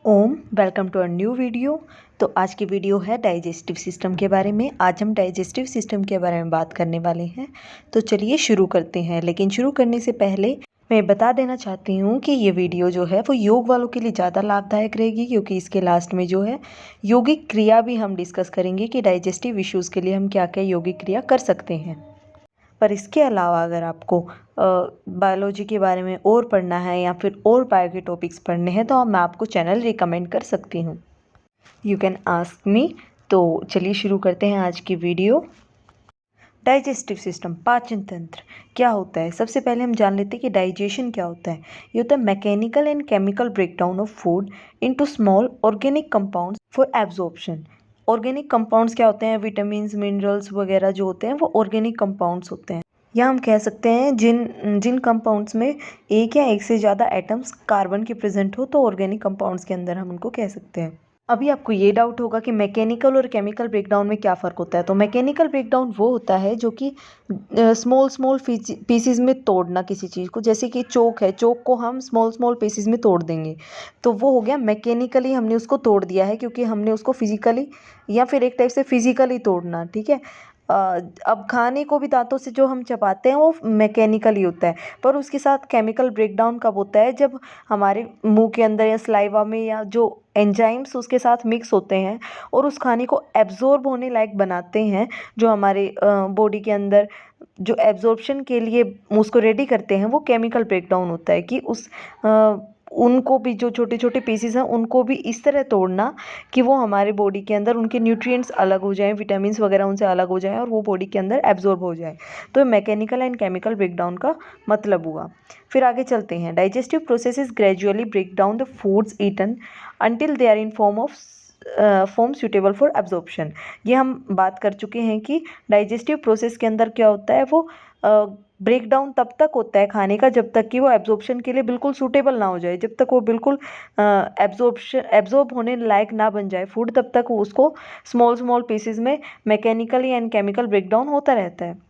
Om welcome to a new video. तो आज की वीडियो है डाइजेस्टिव सिस्टम के बारे में। आज हम डाइजेस्टिव सिस्टम के बारे में बात करने वाले हैं। तो चलिए शुरू करते हैं। लेकिन शुरू करने से पहले मैं बता देना चाहती हूँ कि ये वीडियो जो है वो योग वालों के लिए ज़्यादा लाभदायक रहेगी, क्योंकि इसके लास्ट में जो है योगिक क्रिया भी हम डिस्कस करेंगे कि डाइजेस्टिव इश्यूज़ के लिए हम क्या क्या योगिक क्रिया कर सकते हैं। पर इसके अलावा अगर आपको बायोलॉजी के बारे में और पढ़ना है या फिर और बायो के टॉपिक्स पढ़ने हैं तो मैं आपको चैनल रिकमेंड कर सकती हूँ। You can ask me. तो चलिए शुरू करते हैं आज की वीडियो। डाइजेस्टिव सिस्टम, पाचन तंत्र क्या होता है। सबसे पहले हम जान लेते हैं कि डाइजेशन क्या होता है। ये होता है mechanical and chemical breakdown of food into small organic compounds for absorption. Organic compounds क्या होते हैं, विटामिन मिनरल्स वगैरह जो होते हैं वो ऑर्गेनिक कंपाउंड्स होते हैं। या हम कह सकते हैं जिन जिन कंपाउंड्स में एक या एक से ज़्यादा एटम्स कार्बन के प्रेजेंट हो तो ऑर्गेनिक कंपाउंड्स के अंदर हम उनको कह सकते हैं। अभी आपको ये डाउट होगा कि मैकेनिकल और केमिकल ब्रेकडाउन में क्या फ़र्क होता है। तो मैकेनिकल ब्रेकडाउन वो होता है जो कि स्मॉल स्मॉल पीसीज में तोड़ना किसी चीज़ को। जैसे कि चोक है, चोक को हम स्मॉल स्मॉल पीसीज में तोड़ देंगे तो वो हो गया मैकेनिकली, हमने उसको तोड़ दिया है, क्योंकि हमने उसको फिजिकली या फिर एक टाइप से फिजिकली तोड़ना। ठीक है। अब खाने को भी दांतों से जो हम चबाते हैं वो मैकेनिकली होता है, पर उसके साथ केमिकल ब्रेकडाउन कब होता है, जब हमारे मुंह के अंदर या सलाइवा में या जो एंजाइम्स उसके साथ मिक्स होते हैं और उस खाने को एब्जॉर्ब होने लायक बनाते हैं। जो हमारे बॉडी के अंदर जो एब्जॉर्प्शन के लिए उसको रेडी करते हैं वो केमिकल ब्रेकडाउन होता है। कि उनको भी जो छोटे छोटे पीसेस हैं उनको भी इस तरह तोड़ना कि वो हमारे बॉडी के अंदर उनके न्यूट्रिएंट्स अलग हो जाएं, विटामिन्स वगैरह उनसे अलग हो जाएं और वो बॉडी के अंदर एब्जॉर्ब हो जाए। तो मैकेनिकल एंड केमिकल ब्रेकडाउन का मतलब हुआ। फिर आगे चलते हैं। Digestive processes gradually break down the foods eaten until they are in form suitable for absorption। ये हम बात कर चुके हैं कि डाइजेस्टिव प्रोसेस के अंदर क्या होता है, वो ब्रेक डाउन तब तक होता है खाने का जब तक कि वो एब्जॉर्प्शन के लिए बिल्कुल सूटेबल ना हो जाए। जब तक वो बिल्कुल एब्जॉर्ब होने लायक ना बन जाए फूड, तब तक वो उसको स्मॉल स्मॉल पीसेस में मैकेनिकली एंड केमिकल ब्रेकडाउन होता रहता है।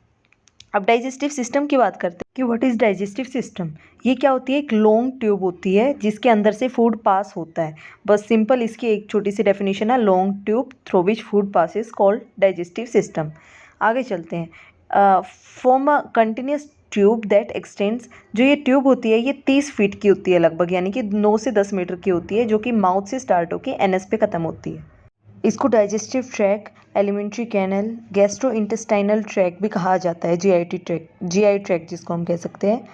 अब डाइजेस्टिव सिस्टम की बात करते हैं कि व्हाट इज़ डाइजेस्टिव सिस्टम। ये क्या होती है, एक लॉन्ग ट्यूब होती है जिसके अंदर से फूड पास होता है। बस सिंपल इसकी एक छोटी सी डेफिनेशन है, long tube through which food passes called digestive system. आगे चलते हैं। Form a continuous tube that x tends. जो ये ट्यूब होती है ये 30 फीट की होती है लगभग, यानी कि 9 से 10 मीटर की होती है, जो कि माउथ से स्टार्ट होकर एनएस पे ख़त्म होती है। इसको digestive tract, alimentary canal, gastrointestinal tract भी कहा जाता है, जीआई ट्रैक जिसको हम कह सकते हैं।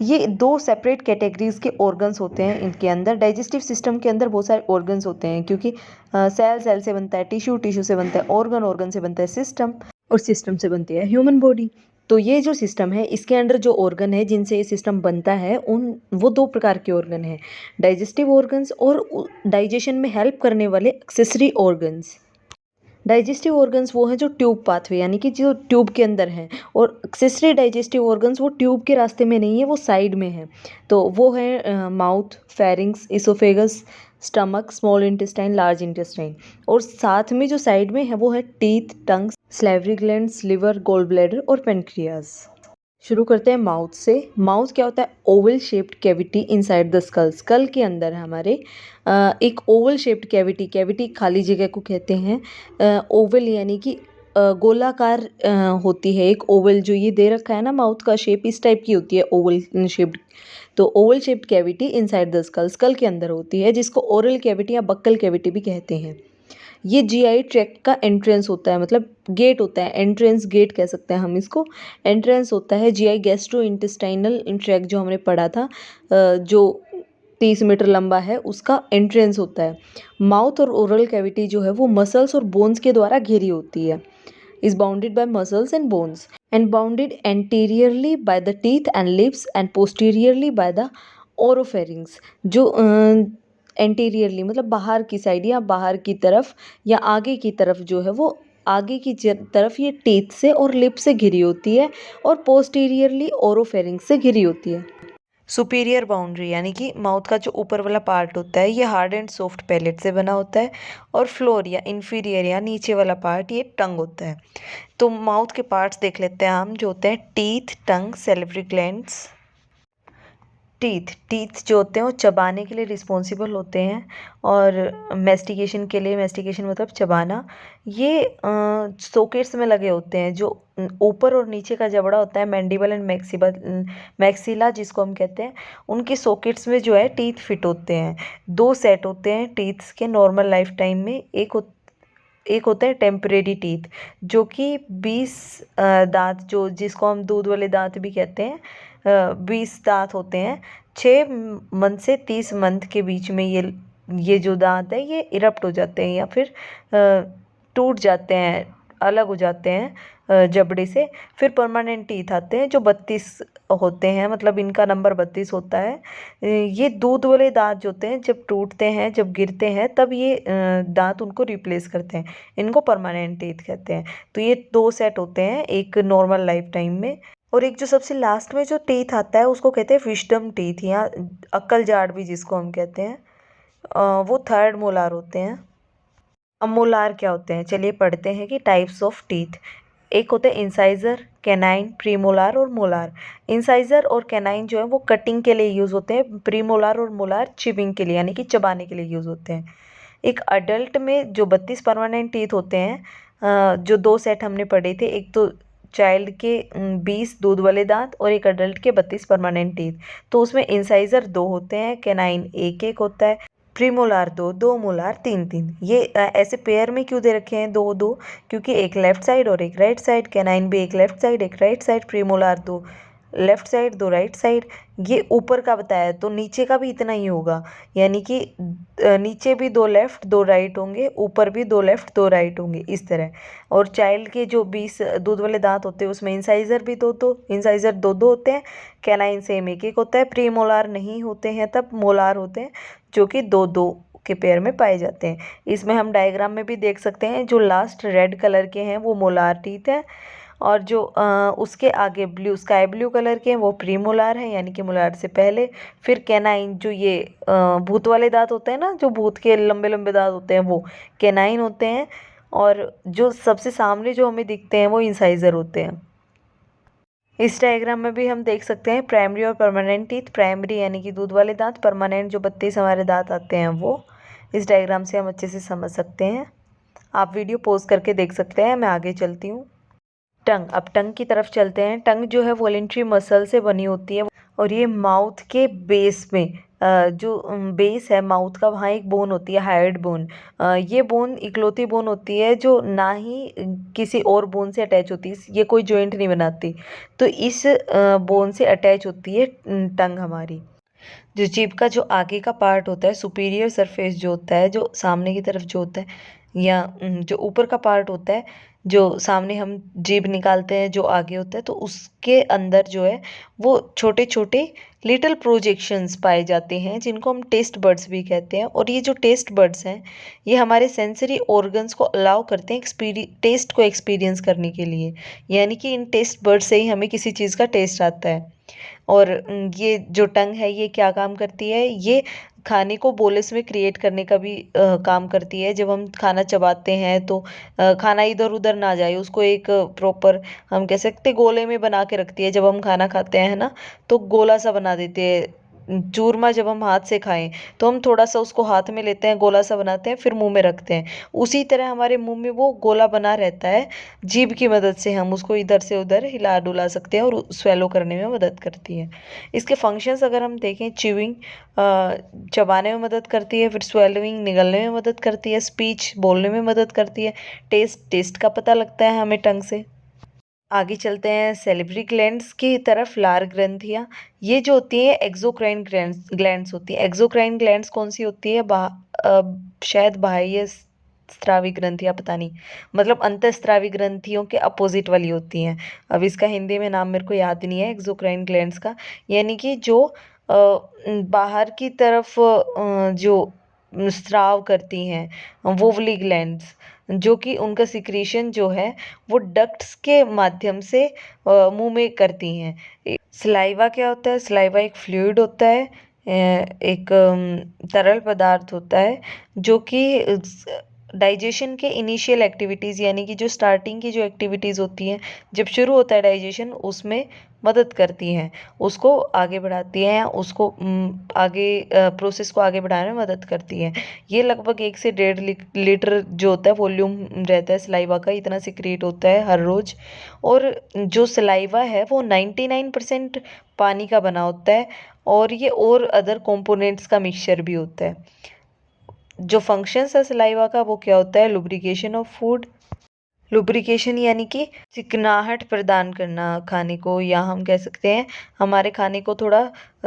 ये दो सेपरेट कैटेगरीज के ऑर्गन्स होते हैं इनके अंदर। डाइजेस्टिव सिस्टम के अंदर बहुत सारे ऑर्गन्स होते हैं, क्योंकि सेल से बनता है टिश्यू से बनता है ऑर्गन से बनता है सिस्टम, और सिस्टम से बनती है ह्यूमन बॉडी। तो ये जो सिस्टम है इसके अंदर जो ऑर्गन है जिनसे ये सिस्टम बनता है वो दो प्रकार के ऑर्गन हैं, डाइजेस्टिव ऑर्गन्स और डाइजेशन में हेल्प करने वाले एक्सेसरी ऑर्गन्स। डाइजेस्टिव ऑर्गन्स वो हैं जो ट्यूब पाथवे यानी कि जो ट्यूब के अंदर हैं, और एक्सेसरी डाइजेस्टिव ऑर्गन्स वो ट्यूब के रास्ते में नहीं है, वो साइड में है। तो वो है mouth, pharynx, oesophagus, stomach, small intestine, large intestine. और साथ में जो साइड में है वो है teeth, tongue, salivary glands, liver, gall bladder और पेनक्रियाज। शुरू करते हैं माउथ से। माउथ क्या होता है, oval shaped cavity inside the skull. Skull के अंदर हमारे एक ओवल शेप्ड कैविटी खाली जगह को कहते हैं। ओवल यानी कि गोलाकार होती है एक ओवल। जो ये दे रखा है ना माउथ का शेप, इस टाइप की होती है ओवल शेप्ड। तो oval shaped cavity inside the skull, skull के अंदर होती है, जिसको ओरल कैविटी या बक्कल कैविटी भी कहते हैं। ये जीआई ट्रैक्ट का एंट्रेंस होता है, मतलब गेट होता है, एंट्रेंस गेट कह सकते हैं हम इसको। एंट्रेंस होता है जीआई गैस्ट्रो इंटेस्टाइनल ट्रैक्ट जो हमने पढ़ा था, जो 30 मीटर लंबा है, उसका एंट्रेंस होता है। माउथ और ओरल कैविटी जो है वो मसल्स और बोन्स के द्वारा घिरी होती है, is bounded by muscles and bones and bounded anteriorly by the teeth and lips and posteriorly by the oropharynx. जो एंटीरियरली मतलब बाहर की साइड या बाहर की तरफ या आगे की तरफ जो है वो आगे की तरफ ये टीथ से और लिप से घिरी होती है, और पोस्टीरियरली ओरोफेरिंग से घिरी होती है। सुपीरियर बाउंड्री यानी कि माउथ का जो ऊपर वाला पार्ट होता है ये हार्ड एंड सॉफ्ट पैलेट से बना होता है, और फ्लोर या इन्फीरियर या नीचे वाला पार्ट ये टंग होता है। तो माउथ के पार्ट्स देख लेते हैं हम, जो होते हैं teeth, tongue, salivary glands. Teeth जो होते हैं वो चबाने के लिए रिस्पॉन्सिबल होते हैं, और मेस्टिकेशन के लिए, मेस्टिकेशन मतलब चबाना, ये सॉकेट्स में लगे होते हैं। जो ऊपर और नीचे का जबड़ा होता है, मैंडिबल एंड मैक्सिला जिसको हम कहते हैं, उनके सॉकेट्स में जो है टीथ फिट होते हैं। 2 सेट होते हैं टीथ्स के नॉर्मल लाइफ टाइम में। एक होता है टेम्परेरी टीथ, जो कि 20 दांत, जो जिसको हम दूध वाले दांत भी कहते हैं, 20 दांत होते हैं। 6 मंथ से 30 मंथ के बीच में ये जो दांत है ये इरप्ट हो जाते हैं, या फिर टूट जाते हैं, अलग हो जाते हैं जबड़े से। फिर परमानेंट टीथ आते हैं जो 32 होते हैं, मतलब इनका नंबर 32 होता है। ये दूध वाले दांत जो होते हैं जब टूटते हैं, जब गिरते हैं, तब ये दांत उनको रिप्लेस करते हैं। इनको परमानेंट टीथ कहते हैं। तो ये 2 सेट होते हैं एक नॉर्मल लाइफ टाइम में। और एक जो सबसे लास्ट में जो टीथ आता है उसको कहते हैं विजडम टीथ, या अक्ल जाड़ भी जिसको हम कहते हैं। वो 3rd मोलार होते हैं। अब मोलार क्या होते हैं, चलिए पढ़ते हैं कि टाइप्स ऑफ टीथ। एक होते हैं इंसाइजर, कैनाइन, प्रीमोलार और मोलार। इंसाइजर और कैनाइन जो है वो कटिंग के लिए यूज़ होते हैं। प्रीमोलार और मोलार चिविंग के लिए, यानी कि चबाने के लिए यूज़ होते हैं। एक अडल्ट में जो 32 परमानेंट टीथ होते हैं, जो 2 सेट हमने पढ़े थे, एक तो चाइल्ड के 20 दूध वाले दांत और एक अडल्ट के 32 परमानेंट टीथ। तो उसमें इंसाइजर 2 होते हैं, कैनाइन 1 होता है, प्रीमोलार 2 मोलार 3 ये ऐसे पेयर में क्यों दे रखे हैं 2 क्योंकि एक लेफ्ट साइड और एक राइट साइड। कैनाइन भी एक लेफ्ट साइड एक right side, premolar 2 left side 2 right side. ये ऊपर का बताया तो नीचे का भी इतना ही होगा, यानी कि नीचे भी 2 लेफ्ट 2 राइट होंगे, ऊपर भी 2 लेफ्ट 2 राइट होंगे, इस तरह। और चाइल्ड के जो 20 दूध वाले दांत होते हैं उसमें इंसाइजर भी 2 इंसाइजर 2 होते हैं। कैनाइन सेम 1 होता है। प्रीमोलार नहीं होते हैं, तब मोलार होते हैं, जो कि 2 के पेयर में पाए जाते हैं। इसमें हम डायग्राम में भी देख सकते हैं, जो लास्ट रेड कलर के हैं वो मोलार टीथ हैं, और जो उसके आगे स्काई ब्लू कलर के हैं वो प्रीमोलार हैं, यानी कि मोलार से पहले। फिर कैनाइन, जो ये भूत वाले दांत होते हैं ना, जो भूत के लंबे लंबे दांत होते हैं, वो कैनाइन होते हैं। और जो सबसे सामने जो हमें दिखते हैं वो इंसाइजर होते हैं। इस डायग्राम में भी हम देख सकते हैं प्राइमरी और परमानेंट टीथ। प्राइमरी यानी कि दूध वाले दांत, परमानेंट जो 32 हमारे दांत आते हैं वो। इस डायग्राम से हम अच्छे से समझ सकते हैं। आप वीडियो पॉज करके देख सकते हैं। मैं आगे चलती हूँ। टंग, अब टंग की तरफ चलते हैं। टंग जो है वॉलेंट्री मसल से बनी होती है, और ये माउथ के बेस में जो बेस है माउथ का, वहाँ एक बोन होती है, हाइड बोन। ये बोन इकलौती बोन होती है जो ना ही किसी और बोन से अटैच होती है, ये कोई जॉइंट नहीं बनाती। तो इस बोन से अटैच होती है टंग हमारी। जो जीभ का जो आगे का पार्ट होता है, सुपीरियर सरफेस जो होता है, जो सामने की तरफ जो होता है, या जो ऊपर का पार्ट होता है, जो सामने हम जीभ निकालते हैं जो आगे होता है, तो उसके अंदर जो है वो छोटे छोटे लिटिल प्रोजेक्शंस पाए जाते हैं, जिनको हम टेस्ट बर्ड्स भी कहते हैं। और ये जो टेस्ट बर्ड्स हैं ये हमारे सेंसरी ऑर्गन्स को अलाउ करते हैं टेस्ट को एक्सपीरियंस करने के लिए, यानी कि इन टेस्ट बर्ड्स से ही हमें किसी चीज़ का टेस्ट आता है। और ये जो टंग है ये क्या काम करती है, ये खाने को बोलस में क्रिएट करने का भी काम करती है। जब हम खाना चबाते हैं तो खाना इधर उधर ना जाए, उसको एक प्रॉपर, हम कह सकते गोले में बना के रखती है। जब हम खाना खाते हैं ना, तो गोला सा बना देते हैं। चूरमा जब हम हाथ से खाएं तो हम थोड़ा सा उसको हाथ में लेते हैं, गोला सा बनाते हैं, फिर मुंह में रखते हैं। उसी तरह हमारे मुंह में वो गोला बना रहता है। जीभ की मदद से हम उसको इधर से उधर हिला डुला सकते हैं, और स्वेलो करने में मदद करती है। इसके फंक्शंस अगर हम देखें, च्यूइंग चबाने में मदद करती है, फिर स्वेलोइंग निगलने में मदद करती है, स्पीच बोलने में मदद करती है, टेस्ट का पता लगता है हमें टंग से। आगे चलते हैं सेलिब्री ग्लैंड्स की तरफ। लार ग्रंथियाँ, ये जो होती है एक्सोक्राइन ग्लैंड्स होती है। एक्सोक्राइन ग्लैंड्स कौन सी होती है, शायद बाह्य स्रावी ग्रंथियाँ, पता नहीं, मतलब अंतःस्रावी ग्रंथियों के अपोजिट वाली होती हैं। अब इसका हिंदी में नाम मेरे को याद नहीं है एक्सोक्राइन ग्लैंड्स का, यानी कि जो बाहर की तरफ जो स्राव करती हैं, वोवली ग्लैंड्स, जो कि उनका सिक्रीशन जो है वो डक्ट्स के माध्यम से मुंह में करती हैं। सलाइवा क्या होता है, सलाइवा एक फ्लूइड होता है, एक तरल पदार्थ होता है, जो कि डाइजेशन के इनिशियल एक्टिविटीज़, यानी कि जो स्टार्टिंग की जो एक्टिविटीज़ होती हैं, जब शुरू होता है डाइजेशन, उसमें मदद करती हैं, उसको आगे बढ़ाती हैं, उसको आगे प्रोसेस को आगे बढ़ाने में मदद करती हैं। ये लगभग 1 से 1.5 लीटर जो होता है वॉल्यूम रहता है सलाइवा का, इतना सिक्रीट होता है हर रोज़। और जो सलाइवा है वो 99% पानी का बना होता है, और ये और अदर कंपोनेंट्स का मिक्सचर भी होता है। जो फंक्शंस है सलाइवा का वो क्या होता है? Lubrication of food. लुब्रिकेशन यानी कि चिकनाहट प्रदान करना खाने को, या हम कह सकते हैं हमारे खाने को थोड़ा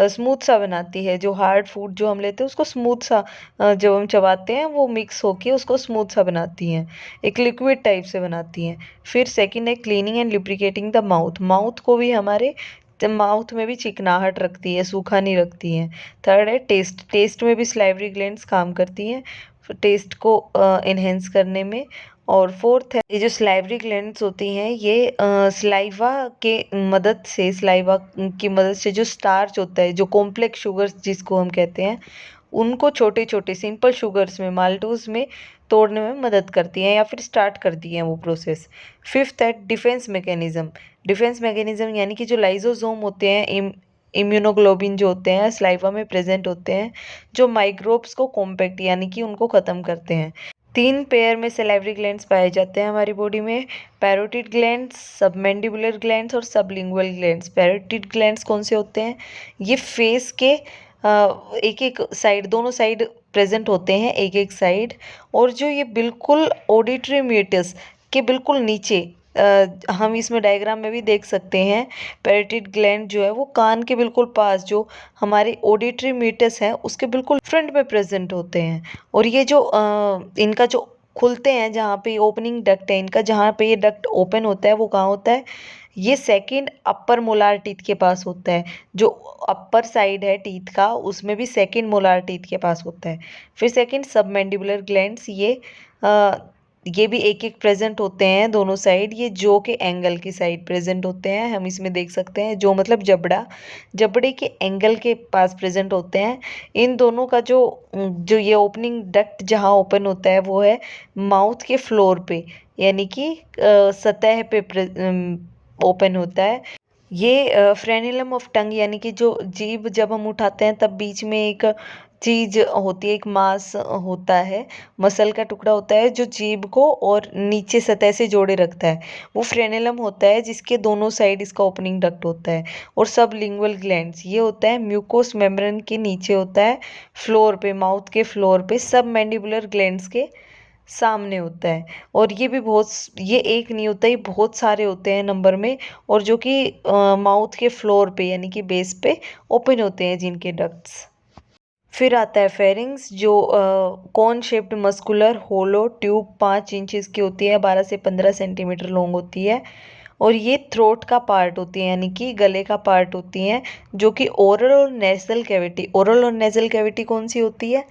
स्मूथ सा बनाती है। जो हार्ड फूड जो हम लेते हैं उसको स्मूथ सा जब हम चबाते हैं वो मिक्स होके उसको स्मूथ सा बनाती हैं, एक लिक्विड टाइप से बनाती हैं। फिर सेकंड है cleaning and lubricating the mouth. Mouth को भी हमारे माउथ में भी चिकनाहट रखती है, सूखा नहीं रखती हैं। थर्ड है टेस्ट। टेस्ट में भी सलाइवरी ग्लैंड्स काम करती हैं टेस्ट को इन्हेंस करने में। और फोर्थ है ये जो सलाइवरी ग्लैंड्स होती हैं ये सलाइवा के मदद से, सलाइवा की मदद से जो स्टार्च होता है, जो कॉम्प्लेक्स शुगर्स जिसको हम कहते हैं, उनको छोटे छोटे सिंपल शुगर्स में, माल्टोज में तोड़ने में मदद करती हैं या फिर स्टार्ट करती हैं वो प्रोसेस। फिफ्थ है डिफेंस मैकेनिज्म। डिफेंस मैकेनिज्म यानी कि जो लाइजोसोम होते हैं, इम्यूनोग्लोबिन जो होते हैं सलाइवा में प्रेजेंट होते हैं, जो माइक्रोब्स को कॉम्पैक्ट यानी कि उनको ख़त्म करते हैं। 3 पेयर में सलाइवरी ग्लैंड्स पाए जाते हैं हमारी बॉडी में, पैरोटिड ग्लैंड्स, सबमैंडिबुलर ग्लैंड्स और सबलिंगुअल ग्लैंड्स। पैरोटिड ग्लैंड्स कौन से होते हैं? ये फेस के एक एक साइड, दोनों साइड प्रेजेंट होते हैं, एक एक साइड। और जो ये बिल्कुल ऑडिटरी म्यूटस के बिल्कुल नीचे, हम इसमें डायग्राम में भी देख सकते हैं, पैरोटिड ग्लैंड जो है वो कान के बिल्कुल पास, जो हमारी ऑडिटरी म्यूटस है उसके बिल्कुल फ्रंट में प्रेजेंट होते हैं। और ये जो इनका जो खुलते हैं, जहाँ पे ओपनिंग डक्ट है इनका, जहाँ पे ये डक्ट ओपन होता है वो कहाँ होता है? ये सेकंड अपर मोलार टीथ के पास होता है। जो अपर साइड है टीथ का उसमें भी सेकंड मोलार टीथ के पास होता है। फिर सेकंड सबमैंडिबुलर ग्लैंड्स, ये भी एक एक प्रेजेंट होते हैं दोनों साइड। ये जो के एंगल की साइड प्रेजेंट होते हैं, हम इसमें देख सकते हैं, जो मतलब जबड़ा, जबड़े के एंगल के पास प्रेजेंट होते हैं। इन दोनों का जो जो ये ओपनिंग डक्ट जहाँ ओपन होता है वो है माउथ के फ्लोर पे, यानी कि सतह पे ओपन होता है। ये फ्रेनिलम ऑफ टंग यानी कि जो जीभ जब हम उठाते हैं तब बीच में एक चीज होती है, एक मांस होता है, मसल का टुकड़ा होता है जो जीभ को और नीचे सतह से जोड़े रखता है, वो फ्रेनिलम होता है जिसके दोनों साइड इसका ओपनिंग डक्ट होता है। और सब लिंगुअल ग्लैंड्स ये होता है म्यूकोस मेम्ब्रेन के नीचे होता है, फ्लोर पे, माउथ के फ्लोर पे, सब मैंडिबुलर ग्लैंड्स के सामने होता है। और ये भी बहुत, ये एक नहीं होता, ये बहुत सारे होते हैं नंबर में, और जो कि माउथ के फ्लोर पे यानी कि बेस पे ओपन होते हैं जिनके डक्ट्स। फिर आता है फेरिंग्स, जो कॉन शेप्ड मस्कुलर होलो ट्यूब 5 इंचेस की होती है, 12 से 15 सेंटीमीटर लॉन्ग होती है। और ये थ्रोट का पार्ट होती है यानी कि गले का पार्ट होती हैं, जो कि ओरल और नेजल कैविटी, ओरल और नेजल कैविटी कौन सी होती है?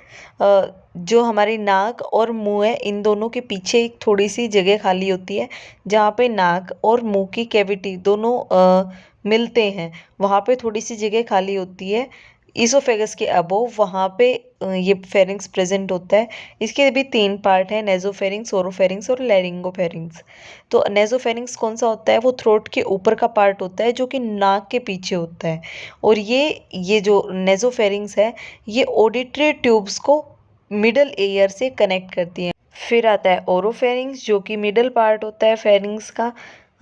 जो हमारी नाक और मुंह है इन दोनों के पीछे एक थोड़ी सी जगह खाली होती है, जहाँ पे नाक और मुंह की कैविटी दोनों मिलते हैं, वहाँ पे थोड़ी सी जगह खाली होती है। ईसोफेगस के अबोव वहाँ पे ये फेरिंग्स प्रेजेंट होता है। इसके भी 3 पार्ट हैं, नेजोफेरिंग्स, ओरोफेरिंग्स और लैरिंगोफेरिंग्स। तो नेजोफेरिंग्स कौन सा होता है? वो थ्रोट के ऊपर का पार्ट होता है जो कि नाक के पीछे होता है। और ये जो नेजोफेरिंग्स है ये ऑडिटरी ट्यूब्स को मिडल एयर से कनेक्ट करती हैं। फिर आता है ओरोफेरिंग्स, जो कि मिडल पार्ट होता है फेरिंग्स का।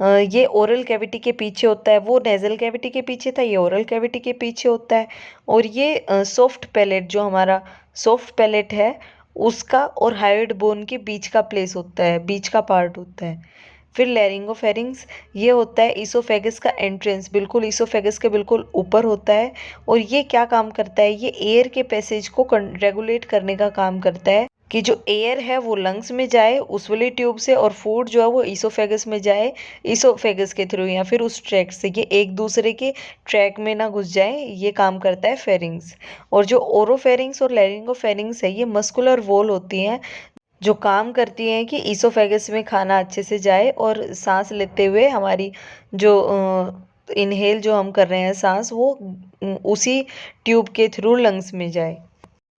ये ओरल कैविटी के पीछे होता है, वो नेजल कैविटी के पीछे था, ये ओरल कैविटी के पीछे होता है। और ये सॉफ्ट पैलेट, जो हमारा सॉफ्ट पैलेट है उसका और हायोइड बोन के बीच का प्लेस होता है, बीच का पार्ट होता है। फिर लैरिंगोफेरिंग्स, ये होता है ईसोफेगस का एंट्रेंस, बिल्कुल ईसोफेगस के बिल्कुल ऊपर होता है। और ये क्या काम करता है? ये एयर के पैसेज को रेगुलेट करने का काम करता है, कि जो एयर है वो लंग्स में जाए उस वाली ट्यूब से, और फूड जो है वो ईसोफेगस में जाए ईसोफेगस के थ्रू, या फिर उस ट्रैक से, ये एक दूसरे के ट्रैक में ना घुस जाए, ये काम करता है फेरिंग्स। और जो ओरोफेरिंग्स और लैरिंगोफेरिंग्स है ये मस्कुलर वॉल होती हैं, जो काम करती हैं कि ईसोफेगस में खाना अच्छे से जाए और सांस लेते हुए हमारी जो इनहेल जो हम कर रहे हैं सांस, वो उसी ट्यूब के थ्रू लंग्स में जाए।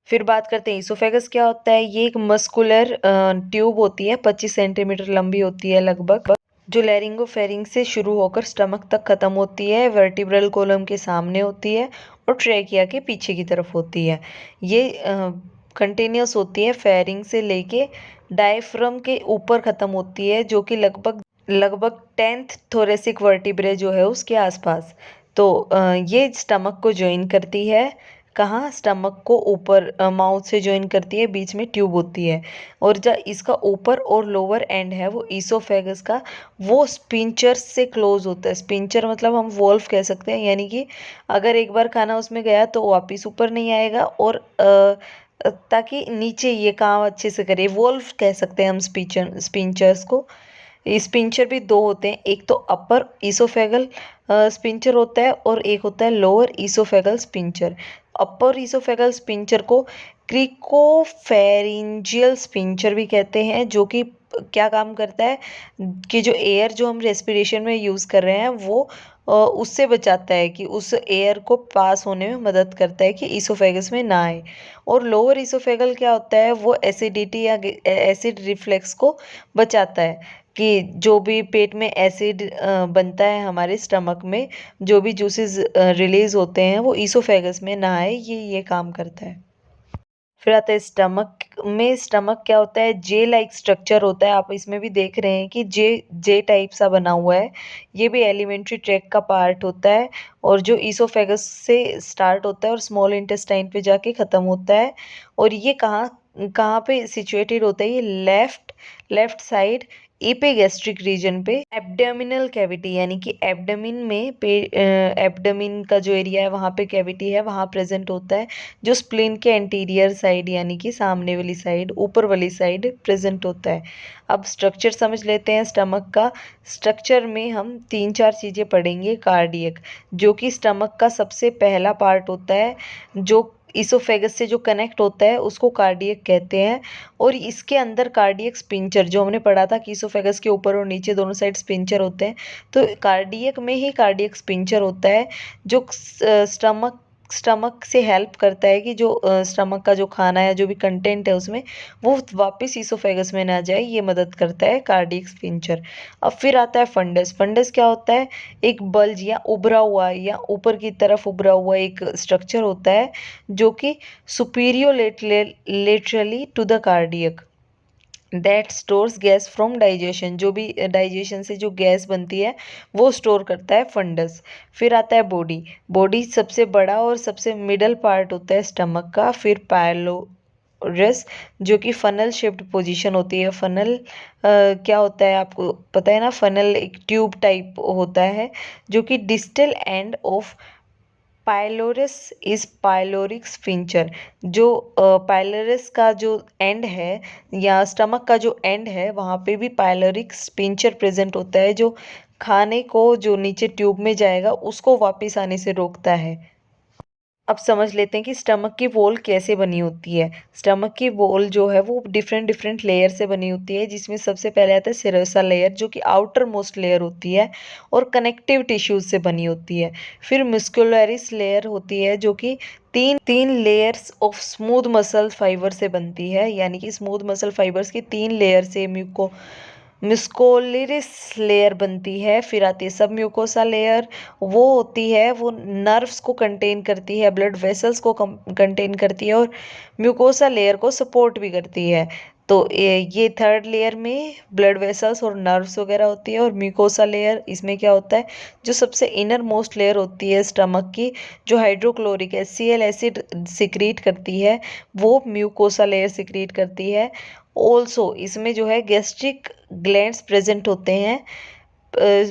फिर बात करते हैं ईसोफेगस क्या होता है। ये एक मस्कुलर ट्यूब होती है, 25 सेंटीमीटर लंबी होती है लगभग, जो लैरिंगोफेरिंग से शुरू होकर स्टमक तक खत्म होती है, वर्टिब्रल कॉलम के सामने होती है और ट्रैकिया के पीछे की तरफ होती है। ये कंटिन्यूस होती है, फेरिंग से लेके डायफ्रम के ऊपर ख़त्म होती है, जो कि लगभग लगभग 10th थोरेसिक वर्टिब्रे जो है उसके आसपास। तो ये स्टमक को ज्वाइन करती है, कहाँ, स्टमक को ऊपर माउथ से ज्वाइन करती है, बीच में ट्यूब होती है। और जो इसका ऊपर और लोअर एंड है वो ईसोफेगस का, वो स्पिंचर से क्लोज होता है। स्पिंचर मतलब हम वॉल्व कह सकते हैं, यानी कि अगर एक बार खाना उसमें गया तो वापस ऊपर नहीं आएगा, और ताकि नीचे ये काम अच्छे से करे, वॉल्व कह सकते हैं हम स्पिंचर्स को। स्पिंचर भी दो होते हैं, एक तो अपर ईसोफेगल स्पिंचर होता है और एक होता है लोअर ईसोफेगल स्पिंचर। अपर ईसोफेगल स्पिंचर को क्रिकोफेरिंजियल स्पिंचर भी कहते हैं, जो कि क्या काम करता है कि जो एयर जो हम रेस्पिरेशन में यूज़ कर रहे हैं वो उससे बचाता है, कि उस एयर को पास होने में मदद करता है कि ईसोफेगस में ना आए। और लोअर ईसोफेगल क्या होता है, वो एसिडिटी या एसिड रिफ्लेक्स को बचाता है, कि जो भी पेट में एसिड बनता है हमारे स्टमक में, जो भी जूसेस रिलीज होते हैं वो ईसोफेगस में ना आए, ये काम करता है। फिर आता है स्टमक में। स्टमक क्या होता है, जे लाइक स्ट्रक्चर होता है, आप इसमें भी देख रहे हैं कि जे जे टाइप सा बना हुआ है। ये भी एलिमेंट्री ट्रैक्ट का पार्ट होता है, और जो ईसोफेगस से स्टार्ट होता है और स्मॉल इंटेस्टाइन पे जाके ख़त्म होता है। और ये कहाँ कहाँ पे सिचुएटेड होता है, ये left left side epigastric region पे, एब्डोमिनल कैविटी, यानी कि एब्डोमिन में एब्डोमिन का जो एरिया है वहाँ पे कैविटी है, वहाँ प्रेजेंट होता है, जो स्प्लीन के एंटीरियर साइड यानी कि सामने वाली साइड, ऊपर वाली साइड प्रेजेंट होता है। अब स्ट्रक्चर समझ लेते हैं स्टमक का। स्ट्रक्चर में हम 3-4 चीज़ें पढ़ेंगे। कार्डियक, जो कि स्टमक का सबसे पहला पार्ट होता है, जो इसोफेगस से जो कनेक्ट होता है उसको कार्डियक कहते हैं। और इसके अंदर कार्डियक स्पिंचर, जो हमने पढ़ा था कि इसोफेगस के ऊपर और नीचे दोनों साइड स्पिंचर होते हैं, तो कार्डियक में ही कार्डियक स्पिंचर होता है, जो स्टमक से हेल्प करता है कि जो स्टमक का जो खाना है, जो भी कंटेंट है उसमें, वो वापस इसोफेगस में ना जाए, ये मदद करता है कार्डियक स्पिंचर। अब फिर आता है फंडस। फंडस क्या होता है, एक बल्ज या उभरा हुआ या ऊपर की तरफ उभरा हुआ एक स्ट्रक्चर होता है, जो कि superior laterally to the cardiac, that stores gas from digestion, जो भी डाइजेशन से जो गैस बनती है वो स्टोर करता है फंडस। फिर आता है बॉडी। बॉडी सबसे बड़ा और सबसे मिडल पार्ट होता है स्टमक का। फिर पायलोरस, जो कि फनल शेप्ड पोजीशन होती है। फनल क्या होता है आपको पता है ना, फनल एक ट्यूब टाइप होता है, जो कि distal end of pylorus is pyloric sphincter. जो पाइलोरस का जो एंड है या स्टमक का जो एंड है, वहाँ पे भी पाइलोरिक स्फिंक्टर प्रेजेंट होता है, जो खाने को जो नीचे ट्यूब में जाएगा उसको वापस आने से रोकता है। अब समझ लेते हैं कि स्टमक की वॉल कैसे बनी होती है। स्टमक की वॉल जो है वो डिफरेंट डिफरेंट लेयर से बनी होती है, जिसमें सबसे पहले आता है सेरेसा लेयर, जो कि आउटर मोस्ट लेयर होती है और कनेक्टिव टिश्यूज से बनी होती है। फिर मस्कुलरिस लेयर होती है, जो कि तीन तीन layers of smooth muscle fibre से बनती है, यानी कि स्मूथ मसल फाइबर्स की 3 लेयर से म्यूकोलिरिस लेयर बनती है। फिर आती है सब म्यूकोसा लेयर, वो होती है, वो नर्व्स को कंटेन करती है, ब्लड वेसल्स को कंटेन करती है और म्यूकोसा लेयर को सपोर्ट भी करती है। तो ये थर्ड लेयर में ब्लड वेसल्स और नर्व्स वगैरह होती है। और म्यूकोसा लेयर, इसमें क्या होता है, जो सबसे इनर मोस्ट लेयर होती है स्टमक की, जो हाइड्रोक्लोरिक HCl एसिड सिक्रीट करती है, वो म्यूकोसा लेयर सिक्रीट करती है। ऑल्सो इसमें जो है गैस्ट्रिक ग्लैंड्स प्रेजेंट होते हैं,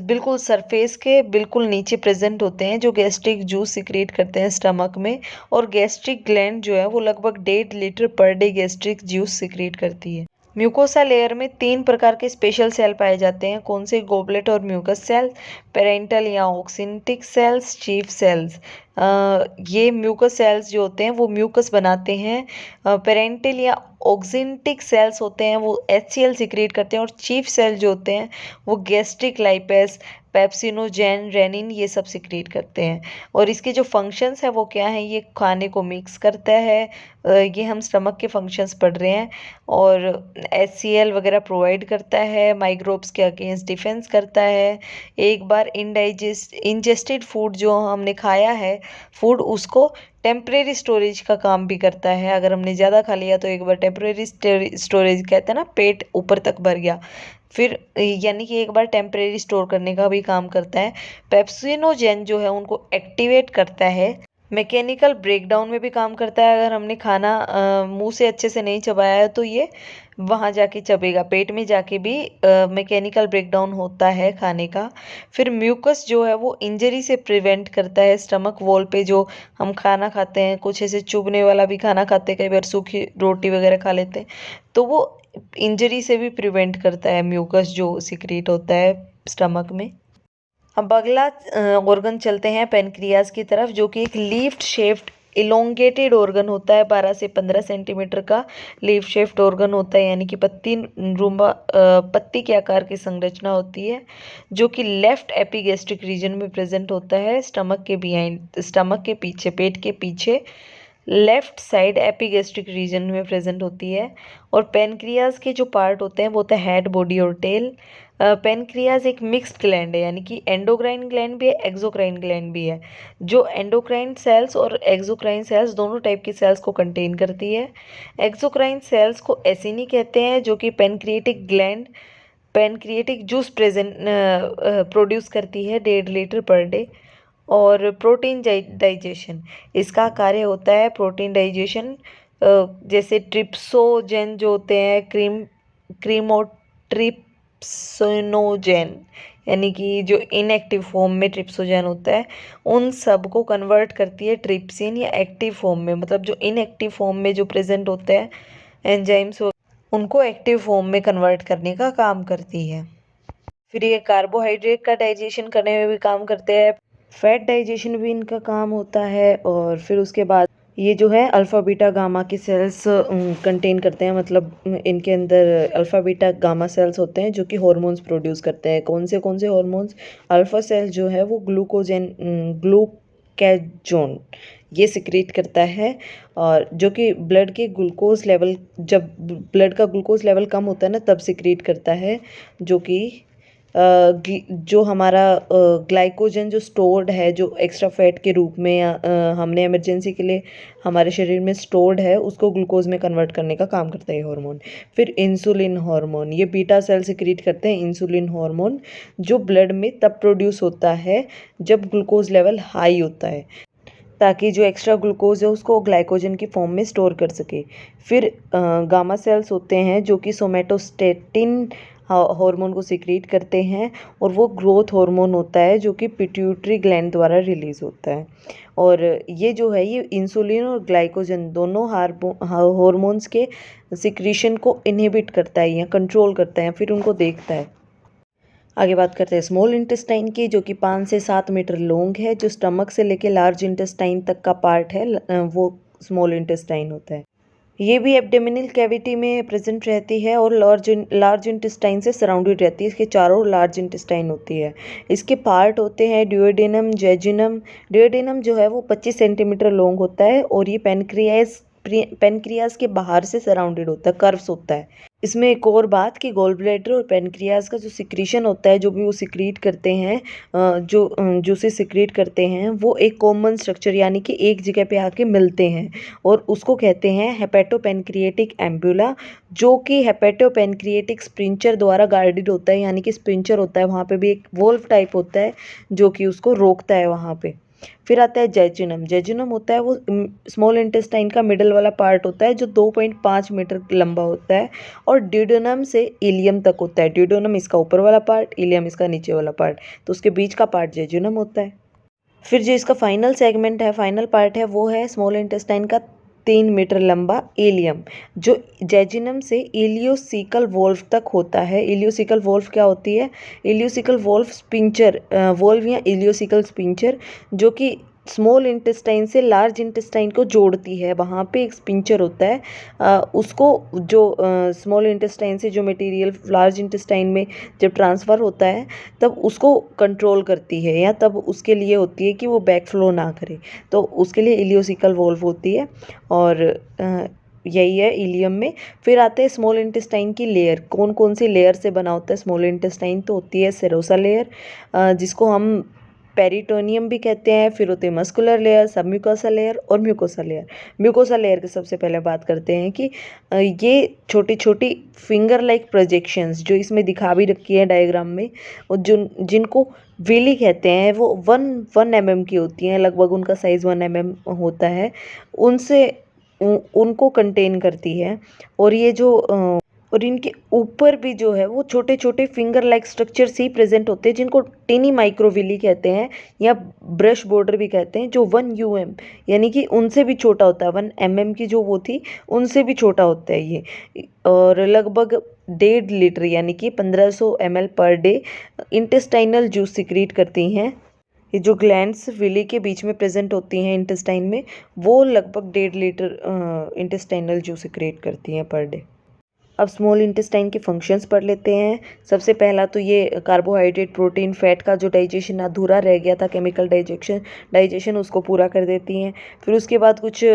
बिल्कुल सरफेस के बिल्कुल नीचे प्रेजेंट होते हैं, जो गैस्ट्रिक जूस सिक्रेट करते हैं स्टमक में। और गैस्ट्रिक ग्लैंड जो है वो लगभग 1.5 litre per day gastric juice secrete करती है। म्यूकोसा लेयर में 3 प्रकार के स्पेशल सेल पाए जाते हैं। कौन से, गोबलेट और म्यूकस सेल, पेरेंटल या ऑक्सिनटिक सेल्स, चीफ सेल्स। ये म्यूकस सेल्स जो होते हैं वो म्यूकस बनाते हैं। पेरेंटल या ऑक्जेंटिक सेल्स होते हैं वो HCl सिक्रेट करते हैं, और चीफ सेल जो होते हैं वो गैस्ट्रिक लाइपेस, पेप्सिनोजेन, रेनिन ये सब सिक्रेट करते हैं। और इसके जो फंक्शंस है वो क्या है, ये खाने को मिक्स करता है, ये हम स्टमक के फंक्शंस पढ़ रहे हैं। और HCl वगैरह प्रोवाइड करता है, माइक्रोब्स के अगेंस्ट डिफेंस करता है। एक बार इंजेस्टेड फूड जो हमने खाया है फूड, उसको टेम्परेरी स्टोरेज का काम भी करता है। अगर हमने ज़्यादा खा लिया तो एक बार टेम्परेरी स्टोरेज कहते हैं ना, पेट ऊपर तक भर गया, फिर यानी कि एक बार टेम्परेरी स्टोर करने का भी काम करता है। पेप्सिनोजेन जो है उनको एक्टिवेट करता है, मैकेनिकल ब्रेकडाउन में भी काम करता है। अगर हमने खाना मुंह से अच्छे से नहीं चबाया है तो ये वहाँ जाके चबेगा, पेट में जाके भी मैकेनिकल ब्रेकडाउन होता है खाने का। फिर म्यूकस जो है वो इंजरी से प्रिवेंट करता है। स्टमक वॉल पे जो हम खाना खाते हैं, कुछ ऐसे चुभने वाला भी खाना खाते हैं, कई बार सूखी रोटी वगैरह खा लेते हैं, तो वो इंजरी से भी प्रिवेंट करता है म्यूकस जो सिक्रेट होता है स्टमक में। अब अगला ऑर्गन चलते हैं पेनक्रियाज की तरफ, जो कि एक लीफ शेप्ड इलोंगेटेड ऑर्गन होता है। 12 से 15 सेंटीमीटर का लीफ शेप्ड ऑर्गन होता है, यानी कि पत्ती के आकार की संरचना होती है, जो कि लेफ्ट एपिगैस्ट्रिक रीजन में प्रेजेंट होता है, स्टमक के पीछे, पेट के पीछे लेफ्ट साइड एपिगैस्ट्रिक रीजन में प्रेजेंट होती है। और पेनक्रियाज के जो पार्ट होते हैं वो होता है हेड, बॉडी और टेल। पेनक्रियाज एक मिक्स्ड ग्लैंड है, यानी कि एंडोक्राइन ग्लैंड भी है, एक्सोक्राइन ग्लैंड भी है, जो एंडोक्राइन सेल्स और एक्सोक्राइन सेल्स दोनों टाइप की सेल्स को कंटेन करती है। एक्सोक्राइन सेल्स को एसिनी कहते हैं, जो कि pancreatic gland pancreatic juice produce करती है 1.5 लीटर पर डे। और प्रोटीन डाइजेशन, इसका कार्य होता है प्रोटीन डाइजेशन। जैसे ट्रिप्सोजेन जो होते हैं, क्रीमोट्रिप्सोनोजेन, यानी कि जो इनएक्टिव फॉर्म में ट्रिप्सोजेन होता है, उन सब को कन्वर्ट करती है ट्रिप्सिन, या एक्टिव फॉर्म में, मतलब जो इनएक्टिव फॉर्म में जो प्रेजेंट होते हैं एंजाइम्स, उनको एक्टिव फॉर्म में कन्वर्ट करने का काम करती है। फिर ये कार्बोहाइड्रेट का डाइजेशन करने में भी काम करते हैं, फैट डाइजेशन भी इनका काम होता है। और फिर उसके बाद ये जो है अल्फ़ा बीटा गामा के सेल्स कंटेन करते हैं, मतलब इनके अंदर अल्फ़ा बीटा गामा सेल्स होते हैं जो कि हार्मोन्स प्रोड्यूस करते हैं। कौन से हार्मोन्स? अल्फ़ा सेल जो है वो ग्लूकैजोन ये सिक्रेट करता है, और जो कि ब्लड के ग्लूकोज लेवल, जब ब्लड का ग्लूकोज लेवल कम होता है ना, तब सिक्रेट करता है, जो कि जो हमारा ग्लाइकोजन जो स्टोर्ड है, जो एक्स्ट्रा फैट के रूप में हमने इमरजेंसी के लिए हमारे शरीर में स्टोर्ड है, उसको ग्लूकोज में कन्वर्ट करने का काम करता है हार्मोन। फिर इंसुलिन हार्मोन, ये बीटा सेल सिक्रीट करते हैं इंसुलिन हार्मोन, जो ब्लड में तब प्रोड्यूस होता है जब ग्लूकोज लेवल हाई होता है, ताकि जो एक्स्ट्रा ग्लूकोज है उसको ग्लाइकोजन की फॉर्म में स्टोर कर सके। फिर गामा सेल्स होते हैं जो कि सोमेटोस्टेटिन हार्मोन को सिक्रीट करते हैं, और वो ग्रोथ हार्मोन होता है जो कि पिट्यूटरी ग्लैंड द्वारा रिलीज होता है। और ये जो है ये इंसुलिन और ग्लाइकोजन दोनों हार्मोन्स के सिक्रीशन को इनहिबिट करता है या कंट्रोल करता है, फिर उनको देखता है। आगे बात करते हैं स्मॉल इंटेस्टाइन की, जो कि 5 से 7 मीटर लॉन्ग है, जो स्टमक से लेके लार्ज इंटेस्टाइन तक का पार्ट है वो स्मॉल इंटेस्टाइन होता है। ये भी एब्डोमिनल कैविटी में प्रेजेंट रहती है और लार्ज इंटेस्टाइन से सराउंडेड रहती है। इसके चारों लार्ज इंटेस्टाइन होती है। इसके पार्ट होते हैं ड्यूओडेनम, जेजुनम। ड्यूओडेनम जो है वो 25 सेंटीमीटर लॉन्ग होता है, और ये पेनक्रियाज के बाहर से सराउंडेड होता है, कर्व्स होता है। इसमें एक और बात कि गॉल ब्लैडर और पेनक्रियाज का जो सिक्रीशन होता है, जो भी वो सिक्रीट करते हैं, जो से सिक्रीट करते हैं, वो एक कॉमन स्ट्रक्चर यानी कि एक जगह पे आके मिलते हैं, और उसको कहते हैं हेपेटोपेनक्रिएटिक एम्ब्यूला, जो कि हेपेटोपेनक्रिएटिक स्पिंचर द्वारा गार्डेड होता है, यानी कि स्पिंचर होता है, वहाँ पे भी एक वोल्व टाइप होता है जो कि उसको रोकता है वहाँ पे। फिर आता है जेजुनम। जेजुनम होता है वो स्मॉल इंटेस्टाइन का मिडल वाला पार्ट होता है, जो 2.5 मीटर लंबा होता है, और ड्यूडेनम से इलियम तक होता है। ड्यूडेनम इसका ऊपर वाला पार्ट, इलियम इसका नीचे वाला पार्ट, तो उसके बीच का पार्ट जेजुनम होता है। फिर जो इसका फाइनल सेगमेंट है, फाइनल पार्ट है, वो है स्मॉल इंटेस्टाइन का 3 मीटर लंबा इलियम, जो जेजुनम से इलियोसिकल वोल्व तक होता है। इलियोसिकल वोल्व क्या होती है? इलियोसिकल वोल्व स्पिंचर, वोल्व या इलियोसिकल स्पिंचर, जो कि स्मॉल इंटेस्टाइन से लार्ज इंटेस्टाइन को जोड़ती है। वहाँ पे एक स्पिंचर होता है, उसको जो स्मॉल इंटेस्टाइन से जो मटेरियल लार्ज इंटेस्टाइन में जब ट्रांसफ़र होता है तब उसको कंट्रोल करती है, या तब उसके लिए होती है कि वो बैक फ्लो ना करे, तो उसके लिए इलियोसिकल वॉल्व होती है। और यही है इलियम में। फिर आते हैं स्मॉल इंटेस्टाइन की लेयर। कौन कौन सी लेयर से बना होता है स्मॉल इंटेस्टाइन? तो होती है सेरोसा लेयर, जिसको हम पेरिटोनियम भी कहते हैं। फिर होते हैं मस्कुलर लेयर, सबम्यूकोसा लेयर और म्यूकोसा लेयर। म्यूकोसा लेयर की सबसे पहले बात करते हैं कि ये छोटी छोटी फिंगर लाइक प्रोजेक्शंस जो इसमें दिखा भी रखी है डायग्राम में, और जिनको विली कहते हैं, वो 1 mm की होती हैं लगभग, उनका साइज़ 1 mm होता है, उनसे उनको कंटेन करती है। और ये जो और इनके ऊपर भी जो है वो छोटे छोटे फिंगर लाइक स्ट्रक्चर्स ही प्रेजेंट होते हैं, जिनको टिनी माइक्रोविली कहते हैं या ब्रश बॉर्डर भी कहते हैं, जो 1 mm यानी कि उनसे भी छोटा होता है। 1 mm की जो वो थी उनसे भी छोटा होता है ये, और लगभग 1.5 लीटर यानी कि 1500 ml per day intestinal juice secrete करती हैं। ये जो ग्लैंड्स विली के बीच में प्रेजेंट होती हैं इंटेस्टाइन में, वो लगभग 1.5 लीटर इंटेस्टाइनल जूस सिक्रीट करती हैं पर डे। अब स्मॉल इंटेस्टाइन के फंक्शंस पढ़ लेते हैं। सबसे पहला तो ये कार्बोहाइड्रेट, प्रोटीन, फैट का जो डाइजेशन अधूरा रह गया था, केमिकल डाइजेशन उसको पूरा कर देती हैं। फिर उसके बाद कुछ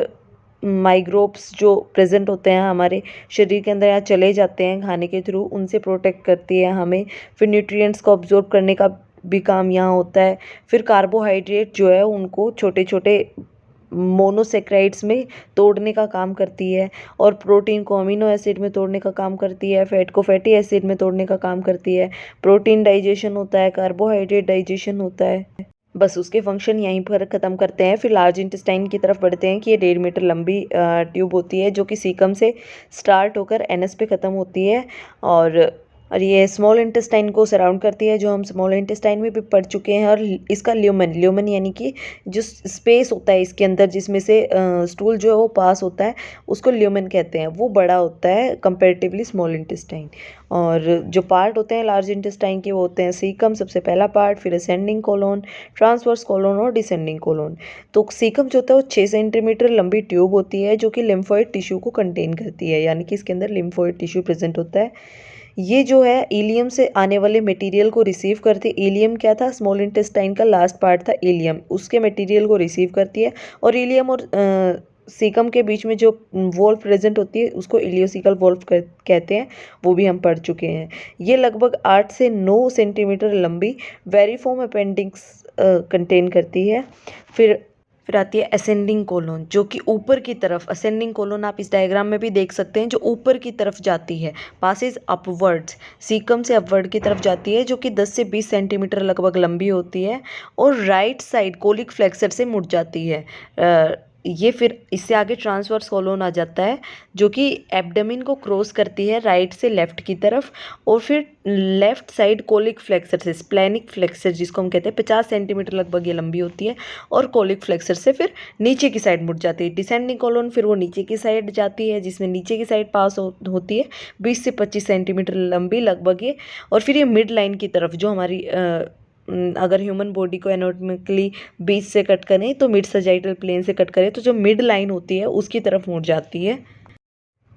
माइक्रोब्स जो प्रेजेंट होते हैं हमारे शरीर के अंदर या चले जाते हैं खाने के थ्रू, उनसे प्रोटेक्ट करती है हमें। फिर न्यूट्रिएंट्स को अब्जॉर्ब करने का भी काम यहाँ होता है। फिर कार्बोहाइड्रेट जो है उनको छोटे छोटे मोनोसेक्राइड्स में तोड़ने का काम करती है, और प्रोटीन को अमीनो एसिड में तोड़ने का काम करती है, फैट को फैटी एसिड में तोड़ने का काम करती है। प्रोटीन डाइजेशन होता है, कार्बोहाइड्रेट डाइजेशन होता है। बस उसके फंक्शन यहीं पर ख़त्म करते हैं। फिर लार्ज इंटेस्टाइन की तरफ बढ़ते हैं कि ये 1.5 मीटर लंबी ट्यूब होती है, जो कि सीकम से स्टार्ट होकर एनस पे ख़त्म होती है, और ये स्मॉल इंटेस्टाइन को सराउंड करती है, जो हम स्मॉल इंटेस्टाइन में भी पढ़ चुके हैं। और इसका ल्यूमन यानी कि जो स्पेस होता है इसके अंदर जिसमें से स्टूल जो है वो पास होता है, उसको ल्यूमन कहते हैं। वो बड़ा होता है कंपेरेटिवली स्मॉल इंटेस्टाइन। और जो पार्ट होते हैं लार्ज इंटेस्टाइन के वो होते हैं सीकम सबसे पहला पार्ट, फिर असेंडिंग कोलोन, ट्रांसवर्स कोलोन और डिसेंडिंग कोलोन। तो सीकम जो होता है वो 6 सेंटीमीटर लंबी ट्यूब होती है, जो कि लिम्फोइड टिश्यू को कंटेन करती है, यानी कि इसके अंदर लिम्फोइड टिश्यू प्रेजेंट होता है। ये जो है इलियम से आने वाले मटेरियल को रिसीव करती है। इलियम क्या था? स्मॉल इंटेस्टाइन का लास्ट पार्ट था इलियम, उसके मटेरियल को रिसीव करती है। और इलियम और सीकम के बीच में जो वॉल्व प्रेजेंट होती है उसको इलियोसिकल वॉल्व कहते हैं, वो भी हम पढ़ चुके हैं। ये लगभग 8 से 9 सेंटीमीटर लंबी वेरिफॉर्म अपेंडिक्स कंटेन करती है। फिर आती है असेंडिंग कोलोन, जो कि ऊपर की तरफ, असेंडिंग कोलोन आप इस डायग्राम में भी देख सकते हैं, जो ऊपर की तरफ जाती है, पासेज अपवर्ड्स, सीकम से अपवर्ड की तरफ जाती है, जो कि 10 से 20 सेंटीमीटर लगभग लंबी होती है, और राइट साइड कोलिक फ्लेक्सर से मुड़ जाती है। ये फिर इससे आगे ट्रांसवर्स कोलोन आ जाता है, जो कि एब्डोमेन को क्रॉस करती है राइट से लेफ्ट की तरफ, और फिर लेफ्ट साइड कोलिक फ्लेक्सर से, स्प्लेनिक फ्लेक्सर जिसको हम कहते हैं, 50 सेंटीमीटर लगभग ये लंबी होती है, और कोलिक फ्लेक्सर से फिर नीचे की साइड मुड़ जाती है। डिसेंडिंग कोलोन फिर वो नीचे की साइड जाती है, जिसमें नीचे की साइड पास होती है 20 से 25 सेंटीमीटर लंबी लगभग ये। और फिर ये मिड लाइन की तरफ, जो हमारी अगर ह्यूमन बॉडी को एनाटॉमिकली बीच से कट करें तो मिड सजाइटल प्लेन से कट करें तो जो मिड लाइन होती है उसकी तरफ मुड़ जाती है।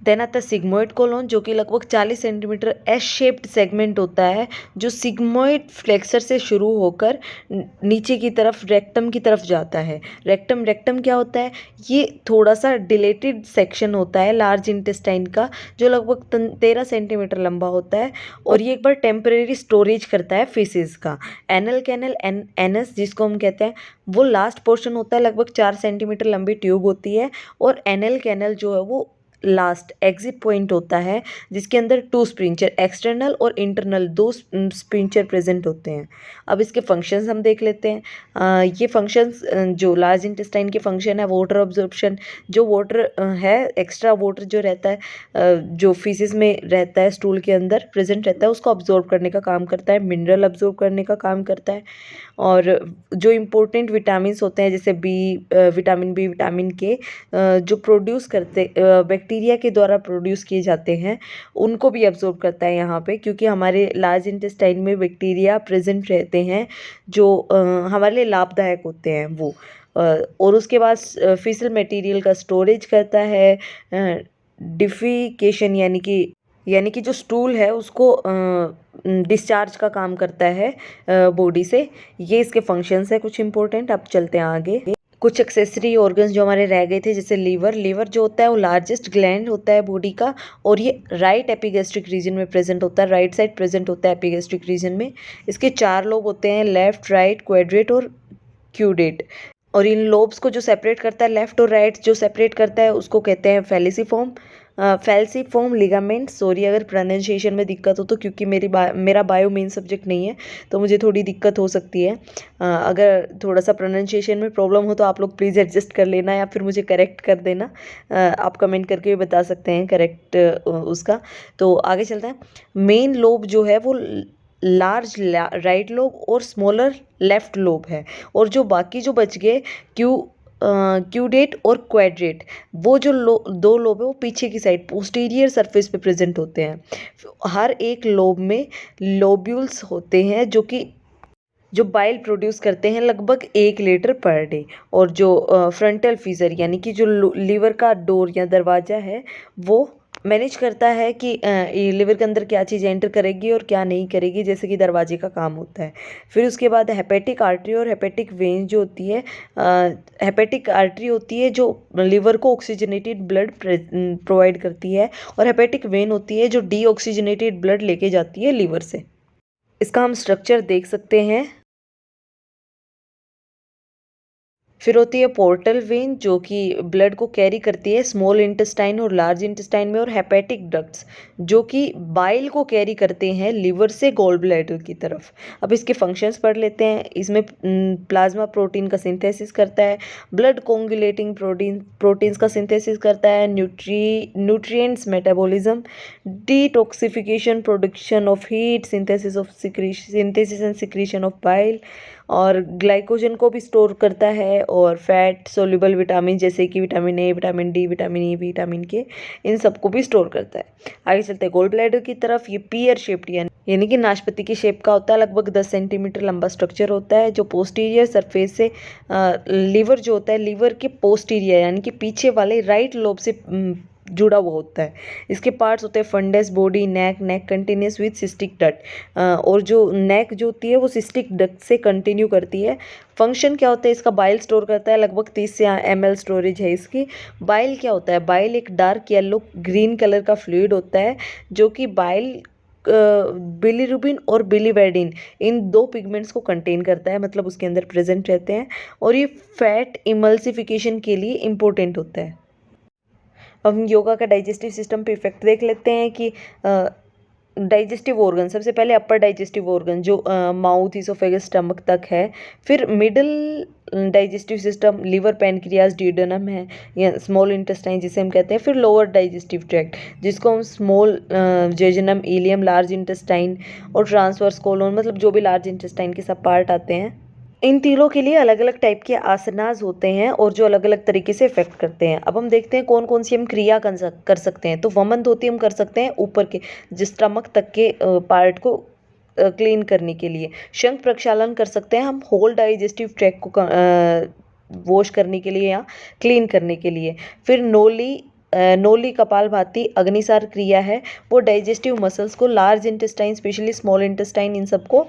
देन आता है सिग्मोइड कोलोन, जो कि लगभग 40 सेंटीमीटर एस शेप्ड सेगमेंट होता है, जो सिग्मोइड फ्लेक्सर से शुरू होकर नीचे की तरफ रेक्टम की तरफ जाता है। रेक्टम क्या होता है? ये थोड़ा सा डिलेटेड सेक्शन होता है लार्ज इंटेस्टाइन का, जो लगभग 13 सेंटीमीटर लंबा होता है, और ये एक बार टेम्परेरी स्टोरेज करता है फेसेस का। एनल कैनल एनस जिसको हम कहते हैं, वो लास्ट पोर्शन होता है, लगभग 4 सेंटीमीटर लंबी ट्यूब होती है, और एनल कैनल जो है वो लास्ट एग्जिट पॉइंट होता है, जिसके अंदर 2 स्प्रिंचर, एक्सटर्नल और इंटरनल 2 स्प्रिंचर प्रेजेंट होते हैं। अब इसके फंक्शंस हम देख लेते हैं। ये फंक्शंस जो लार्ज इंटेस्टाइन के फंक्शन है, वाटर अब्जॉर्प्शन, जो वाटर है, एक्स्ट्रा वाटर जो रहता है, जो फीसिस में रहता है, स्टूल के अंदर प्रेजेंट रहता है, उसको अब्जॉर्ब करने का काम करता है, मिनरल अब्जॉर्ब करने का काम करता है, और जो इम्पोर्टेंट विटामिन होते हैं जैसे विटामिन बी, विटामिन के, जो प्रोड्यूस करते बैक्टीरिया के द्वारा प्रोड्यूस किए जाते हैं, उनको भी अब्जॉर्ब करता है यहाँ पे, क्योंकि हमारे लार्ज इंटेस्टाइन में बैक्टीरिया प्रेजेंट रहते हैं जो हमारे लिए लाभदायक होते हैं वो। और उसके बाद फिसल मटेरियल का स्टोरेज करता है, डिफिकेशन यानी कि जो स्टूल है उसको डिस्चार्ज का काम करता है बॉडी से। ये इसके फंक्शंस है कुछ इंपॉर्टेंट। अब चलते हैं आगे। कुछ एक्सेसरी ऑर्गन्स जो हमारे रह गए थे, जैसे लीवर जो होता है वो लार्जेस्ट ग्लैंड होता है बॉडी का, और ये राइट एपिगैस्ट्रिक रीजन में प्रेजेंट होता है, राइट साइड प्रेजेंट होता है एपिगैस्ट्रिक रीजन में। इसके 4 लोब होते हैं, लेफ्ट, राइट, क्वाड्रेट और क्यूडेट। और इन लोब्स को जो सेपरेट करता है, लेफ्ट और राइट जो सेपरेट करता है, उसको कहते हैं फेल्सिफॉर्म लिगामेंट। सॉरी अगर प्रोनाउंसिएशन में दिक्कत हो तो, क्योंकि मेरा बायो मेन सब्जेक्ट नहीं है तो मुझे थोड़ी दिक्कत हो सकती है। अगर थोड़ा सा प्रोनाउंसिएशन में प्रॉब्लम हो तो आप लोग प्लीज़ एडजस्ट कर लेना या फिर मुझे करेक्ट कर देना। आप कमेंट करके भी बता सकते हैं करेक्ट उसका। तो आगे चलते हैं। मेन लोब जो है वो लार्ज राइट लोब और स्मॉलर लेफ्ट लोब है, और जो बाकी जो बच गए क्यूडेट और क्वाड्रेट, वो जो 2 लोब है वो पीछे की साइड पोस्टीरियर सरफेस पे प्रेजेंट होते हैं। हर एक लोब में लोब्यूल्स होते हैं जो बाइल प्रोड्यूस करते हैं लगभग 1 लीटर पर डे। और जो फ्रंटल फीजर यानी कि जो लीवर का डोर या दरवाज़ा है वो मैनेज करता है कि ये लिवर के अंदर क्या चीज़ एंटर करेगी और क्या नहीं करेगी, जैसे कि दरवाजे का काम होता है। फिर उसके बाद हेपेटिक आर्टरी और हेपेटिक वेन जो होती है, हेपेटिक आर्टरी होती है जो लिवर को ऑक्सीजनेटेड ब्लड प्रोवाइड करती है, और हेपेटिक वेन होती है जो डीऑक्सीजनेटेड ब्लड लेके जाती है लिवर से। इसका हम स्ट्रक्चर देख सकते हैं। फिर होती है पोर्टल वेन जो कि ब्लड को कैरी करती है स्मॉल इंटेस्टाइन और लार्ज इंटेस्टाइन में, और हेपेटिक डक्ट्स जो कि बाइल को कैरी करते हैं लिवर से गॉल ब्लैडर की तरफ। अब इसके फंक्शंस पढ़ लेते हैं। इसमें प्लाज्मा प्रोटीन का सिंथेसिस करता है, ब्लड कोंगुलेटिंग प्रोटीन्स का सिंथेसिस करता है, nutrients metabolism, detoxification, production of heat, synthesis and secretion of bile, और ग्लाइकोजन को भी स्टोर करता है, और फैट सोल्यूबल विटामिन जैसे कि vitamin A, vitamin D, vitamin E, vitamin के, इन सबको भी स्टोर करता है। आगे चलते हैं गॉल ब्लैडर की तरफ। ये पियर शेप्ड यानी कि नाशपाती की शेप का होता है, लगभग 10 सेंटीमीटर लंबा स्ट्रक्चर होता है, जो पोस्टीरियर सरफेस से लीवर जो होता है, लीवर के पोस्टीरियर यानी कि पीछे वाले राइट लोब से जुड़ा हुआ होता है। इसके पार्ट्स होते हैं fundus, body, neck continues with cystic duct, और जो नेक जो होती है वो सिस्टिक डक्ट से कंटिन्यू करती है। फंक्शन क्या होता है इसका? बाइल स्टोर करता है, लगभग 30 से ml स्टोरेज है इसकी। बाइल क्या होता है? बाइल एक डार्क येलो ग्रीन कलर का फ्लूइड होता है, जो कि बाइल बिलीरुबिन और बिलीवर्डिन इन 2 पिगमेंट्स को कंटेन करता है, मतलब उसके अंदर प्रेजेंट रहते हैं, और ये फैट इमल्सिफिकेशन के लिए इम्पोर्टेंट होता है। अब हम योगा का डाइजेस्टिव सिस्टम पे इफेक्ट देख लेते हैं कि डाइजेस्टिव ऑर्गन, सबसे पहले अपर डाइजेस्टिव ऑर्गन जो माउथ, इसोफेगस, स्टमक तक है। फिर middle digestive system liver, pancreas, duodenum है या स्मॉल इंटेस्टाइन जिसे हम कहते हैं। फिर लोअर डाइजेस्टिव ट्रैक्ट जिसको हम small jejunum, ileum, large intestine और ट्रांसवर्स कोलोन, मतलब जो भी लार्ज इंटेस्टाइन के सब पार्ट आते हैं। इन तीनों के लिए अलग अलग टाइप के आसनास होते हैं और जो अलग अलग तरीके से इफेक्ट करते हैं। अब हम देखते हैं कौन कौन सी हम क्रिया कर सकते हैं। तो वमन धोती हम कर सकते हैं ऊपर के जिस स्टमक तक के पार्ट को क्लीन करने के लिए। शंख प्रक्षालन कर सकते हैं हम होल डाइजेस्टिव ट्रैक्ट को वॉश करने के लिए या क्लीन करने के लिए। फिर नोली कपालभाति अग्निसार क्रिया है, वो डाइजेस्टिव मसल्स को, large intestine specially small intestine, इन सबको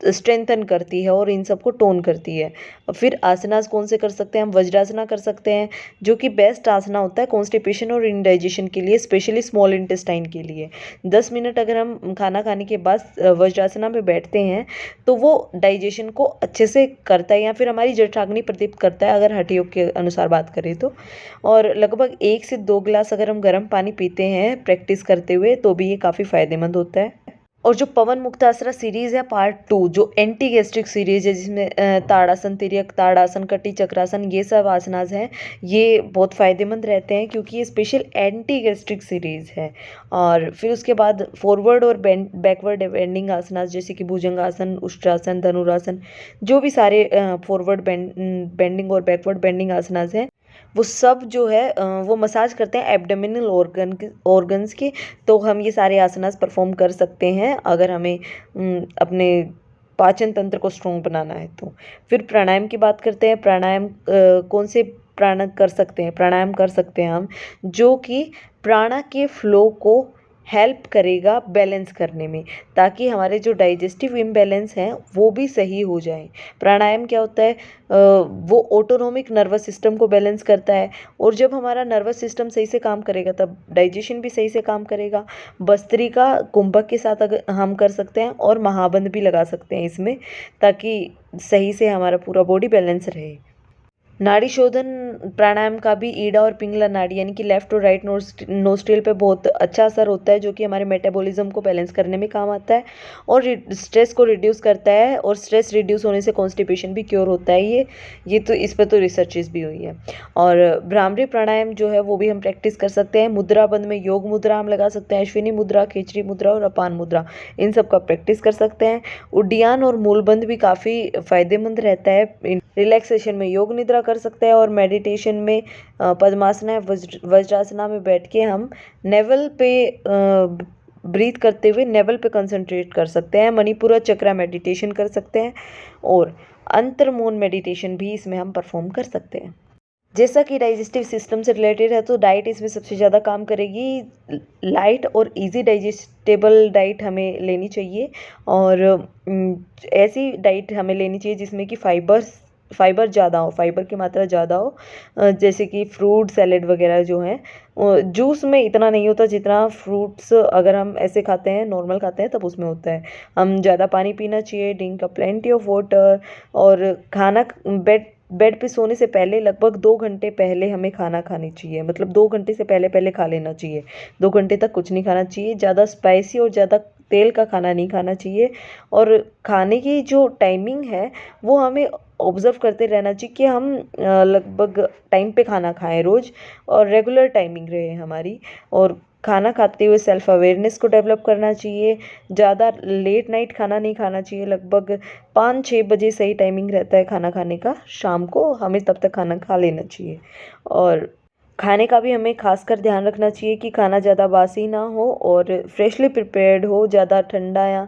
स्ट्रेंथन करती है और इन सबको टोन करती है। फिर आसनास कौन से कर सकते हैं हम? वज्रासना कर सकते हैं जो कि बेस्ट आसना होता है कॉन्स्टिपेशन और इंडाइजेशन के लिए, स्पेशली स्मॉल इंटेस्टाइन के लिए। 10 मिनट अगर हम खाना खाने के बाद वज्रासना में बैठते हैं तो वो डाइजेशन को अच्छे से करता है, या फिर हमारी जठराग्नि प्रदीप्त करता है अगर हठ योग के अनुसार बात करें तो। और लगभग 1 से 2 गिलास अगर हम गर्म पानी पीते हैं प्रैक्टिस करते हुए तो भी ये काफ़ी फायदेमंद होता है। और जो पवन मुक्तासना सीरीज़ है पार्ट 2, जो एंटी गैस्ट्रिक सीरीज़ है, जिसमें ताड़ासन, तिर्यक ताड़ासन, कटी चक्रासन, ये सब आसनास हैं, ये बहुत फ़ायदेमंद रहते हैं क्योंकि ये स्पेशल एंटी गैस्ट्रिक सीरीज़ है। और फिर उसके बाद फॉरवर्ड और बैकवर्ड बेंडिंग आसनास जैसे कि भुजंगासन, उष्ट्रासन, धनुरासन, जो भी सारे फॉरवर्ड बेंडिंग और बैकवर्ड बेंडिंग आसनास हैं, वो सब जो है वो मसाज करते हैं एब्डोमिनल ऑर्गन्स के। तो हम ये सारे आसनास परफॉर्म कर सकते हैं अगर हमें अपने पाचन तंत्र को स्ट्रॉन्ग बनाना है। तो फिर प्राणायाम की बात करते हैं। प्राणायाम कौन से प्राणायाम कर सकते हैं? प्राणायाम कर सकते हैं हम जो कि प्राणा के फ्लो को हेल्प करेगा बैलेंस करने में, ताकि हमारे जो डाइजेस्टिव इम्बैलेंस हैं वो भी सही हो जाए। प्राणायाम क्या होता है? वो ऑटोनोमिक नर्वस सिस्टम को बैलेंस करता है, और जब हमारा नर्वस सिस्टम सही से काम करेगा तब डाइजेशन भी सही से काम करेगा। भस्त्रिका कुंभक के साथ अगर हम कर सकते हैं, और महाबंध भी लगा सकते हैं इसमें, ताकि सही से हमारा पूरा बॉडी बैलेंस रहे। नाड़ी शोधन प्राणायाम का भी ईडा और पिंगला नाड़ी यानी कि लेफ्ट और राइट नोस्ट्रिल पे बहुत अच्छा असर होता है, जो कि हमारे मेटाबॉलिज्म को बैलेंस करने में काम आता है और स्ट्रेस को रिड्यूस करता है, और स्ट्रेस रिड्यूस होने से कॉन्स्टिपेशन भी क्योर होता है। ये तो इस पर तो रिसर्चेस भी हुई है। और भ्रामरी प्राणायाम जो है वो भी हम प्रैक्टिस कर सकते हैं। मुद्रा बंद में योग मुद्रा हम लगा सकते हैं, अश्विनी मुद्रा, खेचरी मुद्रा और अपान मुद्रा, इन सब का प्रैक्टिस कर सकते हैं। उड्डयन और मूलबंद भी काफ़ी फायदेमंद रहता है। रिलैक्सेशन में योग निद्रा कर सकते हैं, और मेडिटेशन में पद्मासना या वज्रासना में बैठ के हम नेवल पे ब्रीथ करते हुए नेवल पे कंसंट्रेट कर सकते हैं। मणिपुरा चक्रा मेडिटेशन कर सकते हैं, और अंतर्मौन मेडिटेशन भी इसमें हम परफॉर्म कर सकते हैं। जैसा कि डाइजेस्टिव सिस्टम से रिलेटेड है, तो डाइट इसमें सबसे ज़्यादा काम करेगी। लाइट और इजी डाइजेस्टेबल डाइट हमें लेनी चाहिए, और ऐसी डाइट हमें लेनी चाहिए जिसमें कि फाइबर ज़्यादा हो, फाइबर की मात्रा ज़्यादा हो, जैसे कि फ्रूट सैलेड वगैरह जो हैं। जूस में इतना नहीं होता जितना फ्रूट्स अगर हम ऐसे खाते हैं, नॉर्मल खाते हैं, तब उसमें होता है। हम ज़्यादा पानी पीना चाहिए, drink a plenty of water. और खाना बेड पे सोने से पहले लगभग 2 घंटे पहले हमें खाना खानी चाहिए, मतलब 2 घंटे से पहले पहले खा लेना चाहिए। 2 घंटे तक कुछ नहीं खाना चाहिए। ज़्यादा स्पाइसी और ज़्यादा तेल का खाना नहीं खाना चाहिए, और खाने की जो टाइमिंग है वो हमें ऑब्ज़र्व करते रहना चाहिए कि हम लगभग टाइम पे खाना खाएं रोज़, और रेगुलर टाइमिंग रहे हमारी। और खाना खाते हुए सेल्फ अवेयरनेस को डेवलप करना चाहिए। ज़्यादा लेट नाइट खाना नहीं खाना चाहिए। लगभग 5-6 बजे सही टाइमिंग रहता है खाना खाने का, शाम को हमें तब तक खाना खा लेना चाहिए। और खाने का भी हमें खासकर ध्यान रखना चाहिए कि खाना ज़्यादा बासी ना हो और फ्रेशली प्रिपेयर्ड हो। ज़्यादा ठंडा या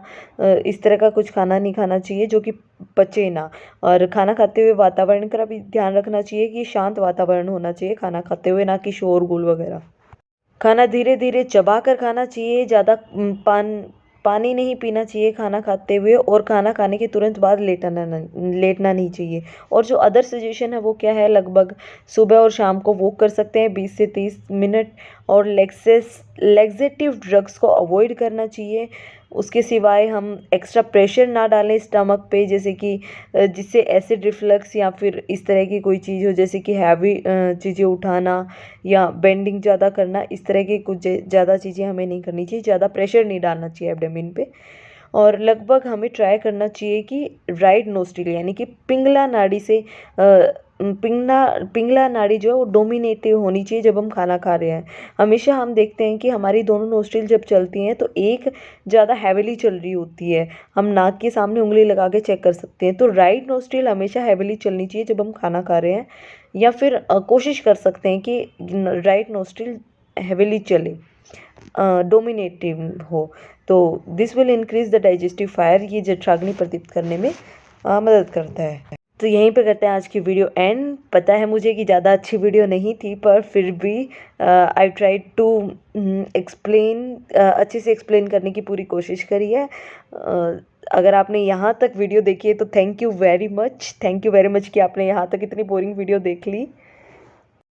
इस तरह का कुछ खाना नहीं खाना चाहिए जो कि पचे ना। और खाना खाते हुए वातावरण का भी ध्यान रखना चाहिए कि शांत वातावरण होना चाहिए खाना खाते हुए, ना कि शोरगुल वगैरह। खाना धीरे धीरे चबा कर खाना चाहिए। ज़्यादा पानी नहीं पीना चाहिए खाना खाते हुए, और खाना खाने के तुरंत बाद लेटना नहीं चाहिए। और जो अदर सजेशन है वो क्या है? लगभग सुबह और शाम को वॉक कर सकते हैं 20 से 30 मिनट, और लेक्सेटिव ड्रग्स को अवॉइड करना चाहिए। उसके सिवाय हम एक्स्ट्रा प्रेशर ना डालें स्टमक पे, जैसे कि जिससे एसिड रिफ्लक्स या फिर इस तरह की कोई चीज़ हो, जैसे कि हैवी चीज़ें उठाना या बेंडिंग ज़्यादा करना। इस तरह की कुछ ज़्यादा चीज़ें हमें नहीं करनी चाहिए। ज़्यादा प्रेशर नहीं डालना चाहिए एब्डोमेन पे। और लगभग हमें ट्राई करना चाहिए कि राइट नोस्ट्रिल यानी कि पिंगला नाड़ी से पिंगला नाड़ी जो है वो डोमिनेटिव होनी चाहिए जब हम खाना खा रहे हैं। हमेशा हम देखते हैं कि हमारी दोनों नोस्ट्रिल जब चलती हैं तो एक ज़्यादा हैविली चल रही होती है। हम नाक के सामने उंगली लगा के चेक कर सकते हैं। तो राइट नोस्ट्रिल हमेशा हैविली चलनी चाहिए जब हम खाना खा रहे हैं, या फिर कोशिश कर सकते हैं कि राइट नोस्ट्रिल हैविली चले, डोमिनेटिव हो। तो this will increase the digestive fire. ये जठराग्नि प्रदीप्त करने में मदद करता है। तो यहीं पे करते हैं आज की वीडियो एंड। पता है मुझे कि ज़्यादा अच्छी वीडियो नहीं थी, पर फिर भी आई ट्राई टू एक्सप्लेन, अच्छे से एक्सप्लेन करने की पूरी कोशिश करी है। अगर आपने यहाँ तक वीडियो देखी है तो थैंक यू वेरी मच कि आपने यहाँ तक इतनी बोरिंग वीडियो देख ली।